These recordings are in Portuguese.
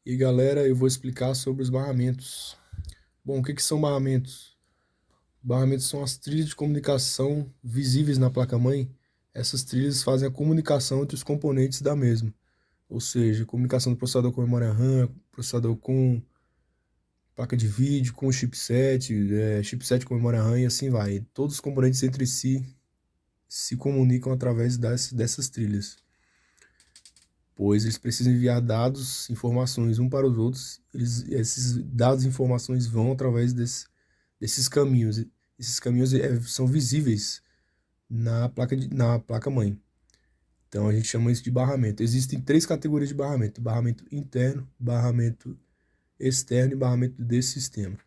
E aí, galera, eu vou explicar sobre os barramentos. Bom, o que que são barramentos? Barramentos são as trilhas de comunicação visíveis na placa-mãe. Essas trilhas fazem a comunicação entre os componentes da mesma, ou seja, comunicação do processador com memória RAM, processador com placa de vídeo, com chipset, chipset com memória RAM e assim vai. Todos os componentes entre si se comunicam através dessas trilhas, pois eles precisam enviar dados, informações um para os outros. Esses dados e informações vão através desses caminhos. Esses caminhos são visíveis na placa mãe. Então a gente chama isso de barramento. Existem três categorias de barramento: barramento interno, barramento externo e barramento de sistema.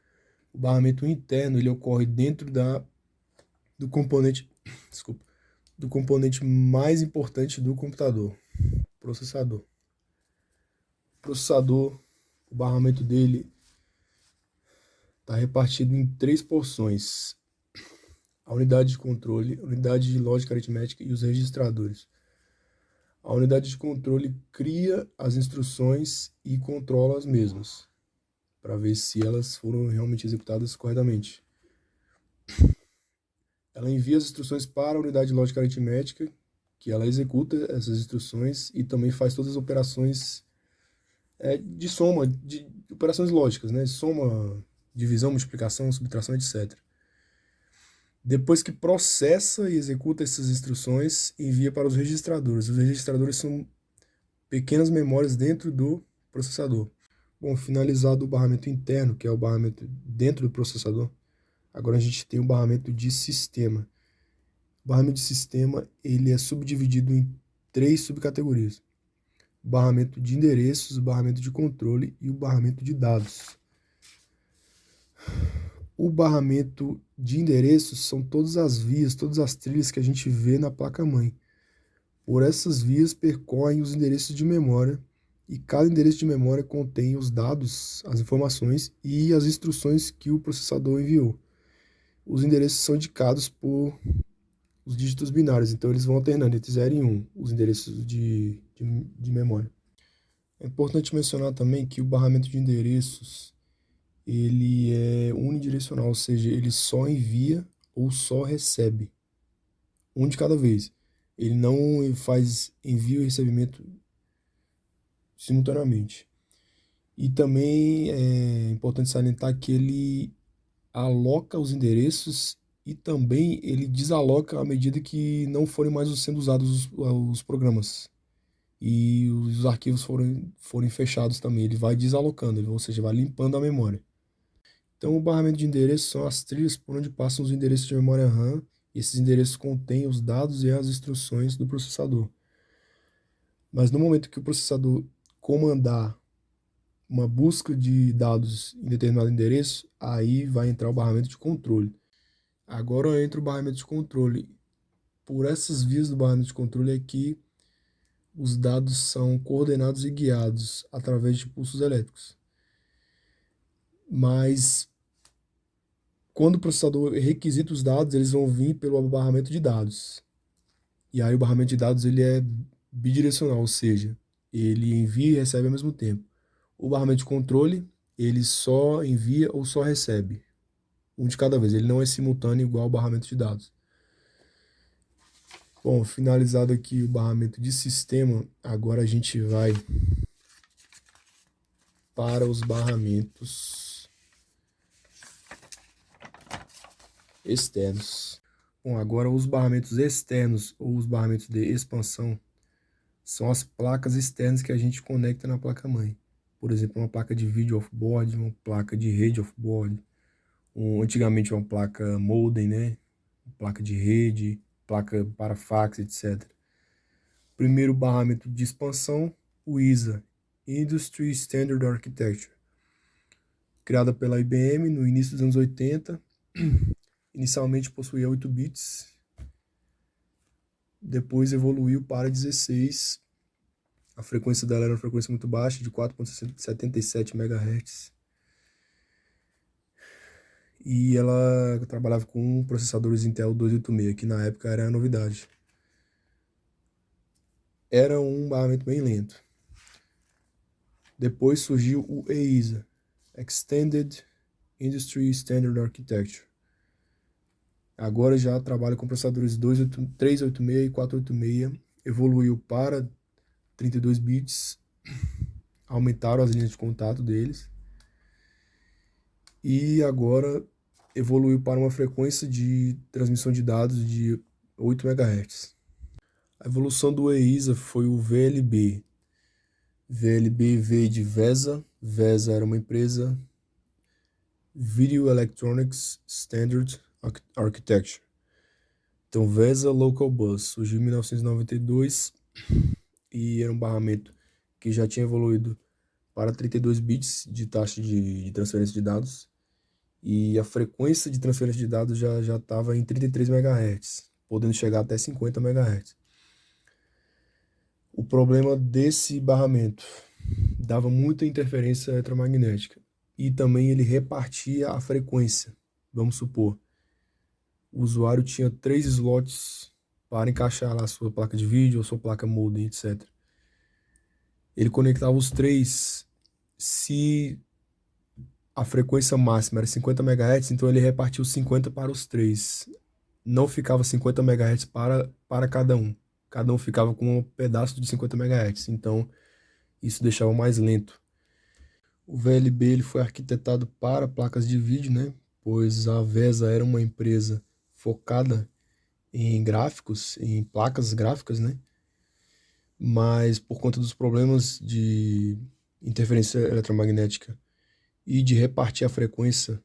O barramento interno ele ocorre dentro do componente, desculpa, do componente mais importante do computador, processador. O processador, o barramento dele está repartido em três porções: a unidade de controle, a unidade de lógica aritmética e os registradores. A unidade de controle cria as instruções e controla as mesmas, para ver se elas foram realmente executadas corretamente. Ela envia as instruções para a unidade de lógica aritmética, que ela executa essas instruções e também faz todas as operações de soma, de operações lógicas, né? Soma, divisão, multiplicação, subtração, etc. Depois que processa e executa essas instruções, envia para os registradores. Os registradores são pequenas memórias dentro do processador. Bom, finalizado o barramento interno, que é o barramento dentro do processador, agora a gente tem o barramento de sistema. O barramento de sistema ele é subdividido em três subcategorias: o barramento de endereços, o barramento de controle e o barramento de dados. O barramento de endereços são todas as vias, todas as trilhas que a gente vê na placa-mãe. Por essas vias percorrem os endereços de memória e cada endereço de memória contém os dados, as informações e as instruções que o processador enviou. Os endereços são indicados por os dígitos binários, então eles vão alternando entre 0 e 1, os endereços de memória. É importante mencionar também que o barramento de endereços ele é unidirecional, ou seja, ele só envia ou só recebe, um de cada vez. Ele não faz envio e recebimento simultaneamente. E também é importante salientar que ele aloca os endereços e também ele desaloca à medida que não forem mais sendo usados os programas e os arquivos forem fechados também. Ele vai desalocando, ou seja, vai limpando a memória. Então, o barramento de endereços são as trilhas por onde passam os endereços de memória RAM. E esses endereços contêm os dados e as instruções do processador. Mas no momento que o processador comandar uma busca de dados em determinado endereço, aí vai entrar o barramento de controle. Agora entra o barramento de controle. Por essas vias do barramento de controle é que os dados são coordenados e guiados através de pulsos elétricos. Mas quando o processador requisita os dados, eles vão vir pelo barramento de dados. E aí o barramento de dados ele é bidirecional, ou seja, ele envia e recebe ao mesmo tempo. O barramento de controle, ele só envia ou só recebe, um de cada vez. Ele não é simultâneo igual ao barramento de dados. Bom, finalizado aqui o barramento de sistema, agora a gente vai para os barramentos externos. Bom, agora os barramentos externos ou os barramentos de expansão são as placas externas que a gente conecta na placa-mãe. Por exemplo, uma placa de vídeo off-board, uma placa de rede off-board, antigamente uma placa modem, né? Placa de rede, placa para fax, etc. Primeiro barramento de expansão, o ISA, Industry Standard Architecture, criada pela IBM no início dos anos 80. Inicialmente possuía 8 bits, depois evoluiu para 16. A frequência dela era uma frequência muito baixa, de 4,77 MHz. E ela trabalhava com processadores Intel 286, que na época era a novidade. Era um barramento bem lento. Depois surgiu o EISA, Extended Industry Standard Architecture. Agora já trabalha com processadores 386 e 486, evoluiu para 32 bits, aumentaram as linhas de contato deles e agora evoluiu para uma frequência de transmissão de dados de 8 MHz. A evolução do EISA foi o VLB. VLB veio de VESA. VESA era uma empresa Video Electronics Standard Architecture. Então, VESA Local Bus surgiu em 1992 e era um barramento que já tinha evoluído para 32 bits de taxa de transferência de dados e a frequência de transferência de dados já estava em 33 MHz, podendo chegar até 50 MHz. O problema desse barramento dava muita interferência eletromagnética e também ele repartia a frequência. Vamos supor, o usuário tinha 3 slots para encaixar lá a sua placa de vídeo, a sua placa modem, etc. Ele conectava os 3, se a frequência máxima era 50 MHz, então ele repartia os 50 para os 3. Não ficava 50 MHz para cada um. Cada um ficava com um pedaço de 50 MHz, então isso deixava mais lento. O VLB ele foi arquitetado para placas de vídeo, né? Pois a VESA era uma empresa focada em gráficos, em placas gráficas, né? Mas por conta dos problemas de interferência eletromagnética e de repartir a frequência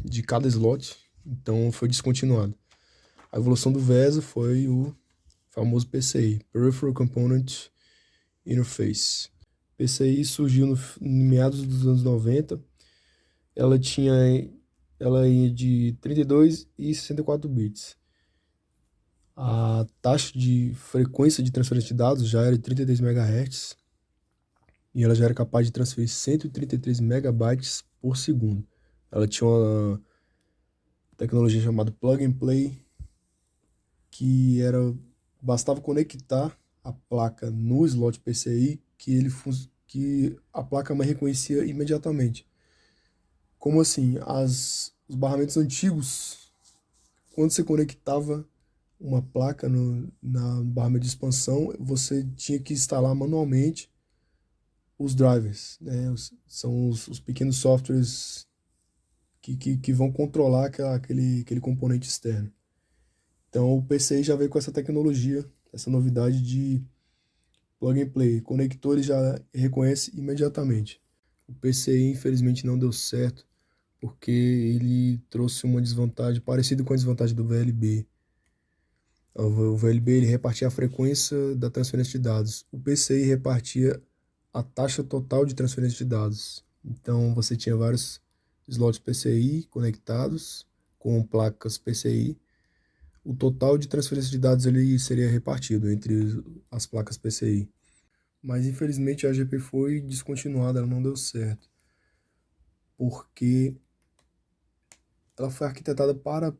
de cada slot, então foi descontinuado. A evolução do VESA foi o famoso PCI, Peripheral Component Interface. PCI surgiu no meados dos anos 90. Ela ia de 32 e 64 bits. A taxa de frequência de transferência de dados já era de 33 MHz e ela já era capaz de transferir 133 megabytes por segundo. Ela tinha uma tecnologia chamada Plug and Play, que bastava conectar a placa no slot PCI que a placa-mãe reconhecia imediatamente. Como assim? Os barramentos antigos, quando você conectava uma placa no barramento de expansão, você tinha que instalar manualmente os drivers, né? São os pequenos softwares que vão controlar aquele componente externo. Então o PCI já veio com essa tecnologia, essa novidade de plug and play. Conector ele já reconhece imediatamente. O PCI infelizmente não deu certo porque ele trouxe uma desvantagem parecida com a desvantagem do VLB. O VLB ele repartia a frequência da transferência de dados. O PCI repartia a taxa total de transferência de dados. Então você tinha vários slots PCI conectados com placas PCI. O total de transferência de dados ele seria repartido entre as placas PCI. Mas infelizmente a AGP foi descontinuada, ela não deu certo. Porque ela foi arquitetada para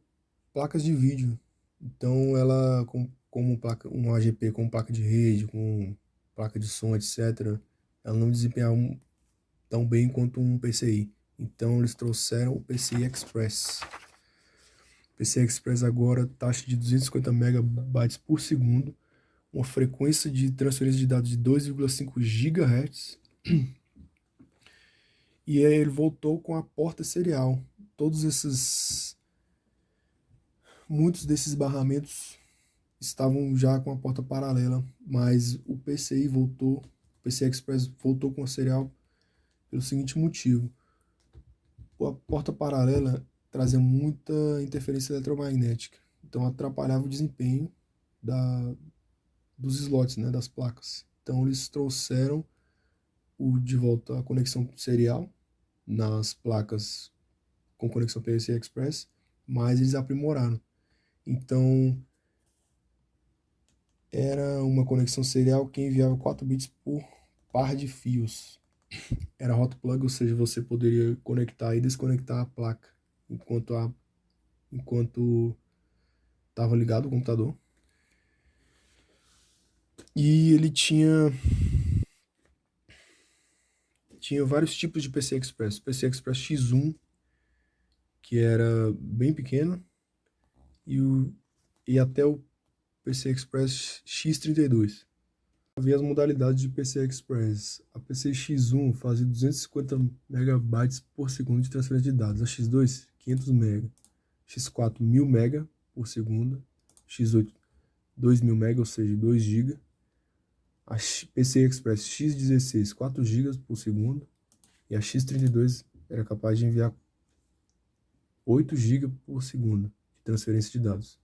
placas de vídeo. Então ela, como placa, um AGP com placa de rede, com placa de som, etc., ela não desempenhava tão bem quanto um PCI. Então eles trouxeram o PCI Express. O PCI Express agora taxa de 250 megabytes por segundo, uma frequência de transferência de dados de 2,5 GHz. E aí ele voltou com a porta serial. Muitos desses barramentos estavam já com a porta paralela, mas o PCI voltou, o PCI Express voltou com a serial pelo seguinte motivo: a porta paralela trazia muita interferência eletromagnética, então atrapalhava o desempenho dos slots, né, das placas. Então eles trouxeram de volta a conexão serial nas placas com conexão PCI Express, mas eles aprimoraram. Então era uma conexão serial que enviava 4 bits por par de fios. Era hot plug, ou seja, você poderia conectar e desconectar a placa enquanto estava ligado o computador. E ele tinha tinha vários tipos de PCI Express. PCI Express X1, que era bem pequeno, e até o PCI Express X32. Havia as modalidades de PCI Express. A PCI X1 fazia 250 megabytes por segundo de transferência de dados. A X2, 500 MB. X4, 1000 MB por segundo. X8, 2000 MB, ou seja, 2 GB. A PCI Express X16, 4 GB por segundo. E a X32 era capaz de enviar 8 GB por segundo de transferência de dados.